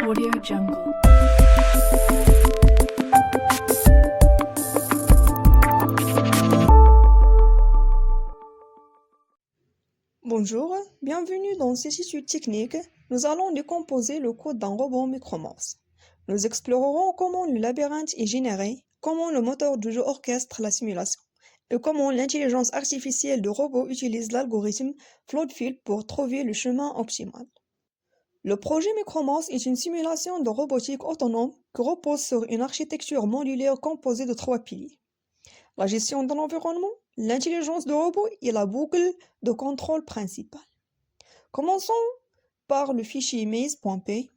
Audio Jungle. Bonjour, bienvenue dans cette étude technique. Nous allons décomposer le code d'un robot Micromorse. Nous explorerons comment le labyrinthe est généré, comment le moteur de jeu orchestre la simulation, et comment l'intelligence artificielle du robot utilise l'algorithme Floodfield pour trouver le chemin optimal. Le projet Micromorse est une simulation de robotique autonome qui repose sur une architecture modulaire composée de 3 piliers. La gestion de l'environnement, l'intelligence du robot et la boucle de contrôle principale. Commençons par le fichier maze.py.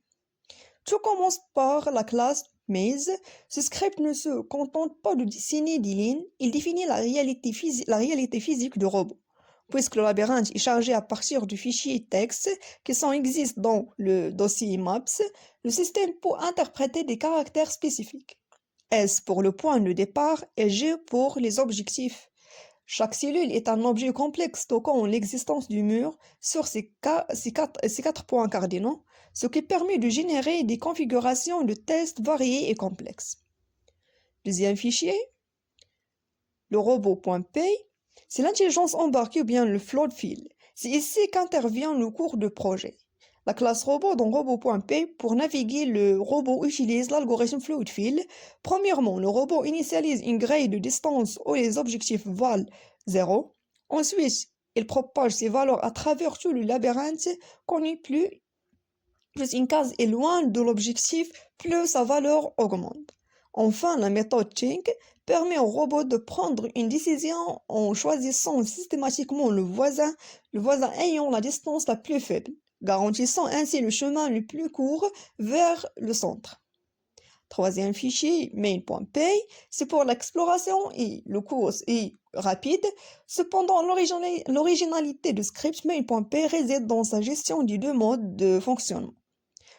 Tout commence par la classe maze. Ce script ne se contente pas de dessiner des lignes, il définit la réalité physique du robot. Puisque le labyrinthe est chargé à partir du fichier texte qui existe dans le dossier maps, le système peut interpréter des caractères spécifiques. S pour le point de départ et G pour les objectifs. Chaque cellule est un objet complexe stockant l'existence du mur sur ces quatre points cardinaux, ce qui permet de générer des configurations de tests variées et complexes. Deuxième fichier, le robot.py, c'est l'intelligence embarquée ou bien le Floodfield. C'est ici qu'intervient le cours de projet. La classe robot dans robot.py, pour naviguer, le robot utilise l'algorithme Floodfield. Premièrement, le robot initialise une grille de distance où les objectifs valent 0. Ensuite, il propage ces valeurs à travers tout le labyrinthe. Plus une case est loin de l'objectif, plus sa valeur augmente. Enfin, la méthode Think permet au robot de prendre une décision en choisissant systématiquement le voisin ayant la distance la plus faible, garantissant ainsi le chemin le plus court vers le centre. Troisième fichier, main.py, c'est pour l'exploration et le cours est rapide. Cependant, l'originalité du script main.py réside dans sa gestion des deux modes de fonctionnement.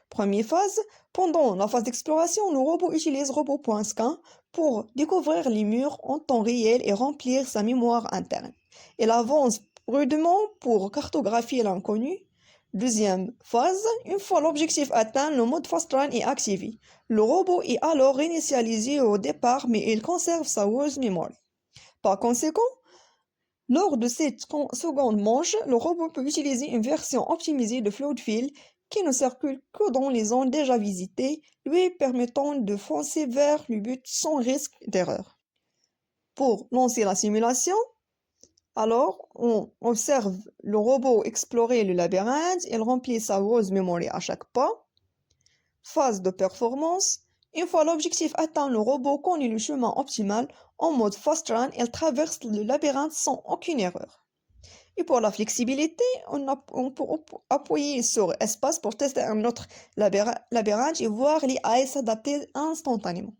Première phase, pendant la phase d'exploration, le robot utilise robot.scan pour découvrir les murs en temps réel et remplir sa mémoire interne. Il avance prudemment pour cartographier l'inconnu. Deuxième phase, une fois l'objectif atteint, le mode Fast Run est activé. Le robot est alors réinitialisé au départ, mais il conserve sa world memory. Par conséquent, lors de cette seconde manche, le robot peut utiliser une version optimisée de Floodfield qui ne circule que dans les zones déjà visitées, lui permettant de foncer vers le but sans risque d'erreur. Pour lancer la simulation, alors on observe le robot explorer le labyrinthe, il remplit sa rose memory à chaque pas. Phase de performance, une fois l'objectif atteint, le robot connaît le chemin optimal. En mode fast run, il traverse le labyrinthe sans aucune erreur. Et pour la flexibilité, on peut appuyer sur espace pour tester un autre labyrinthe et voir les AI s'adapter instantanément.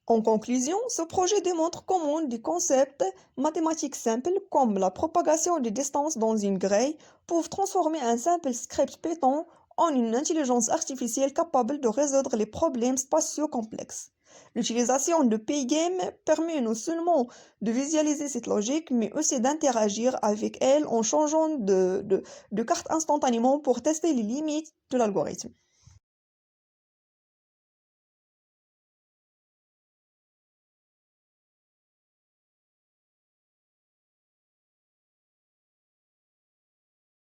En conclusion, ce projet démontre comment des concepts mathématiques simples comme la propagation des distances dans une grille peuvent transformer un simple script Python en une intelligence artificielle capable de résoudre les problèmes spatiaux complexes. L'utilisation de Pygame permet non seulement de visualiser cette logique, mais aussi d'interagir avec elle en changeant de carte instantanément pour tester les limites de l'algorithme.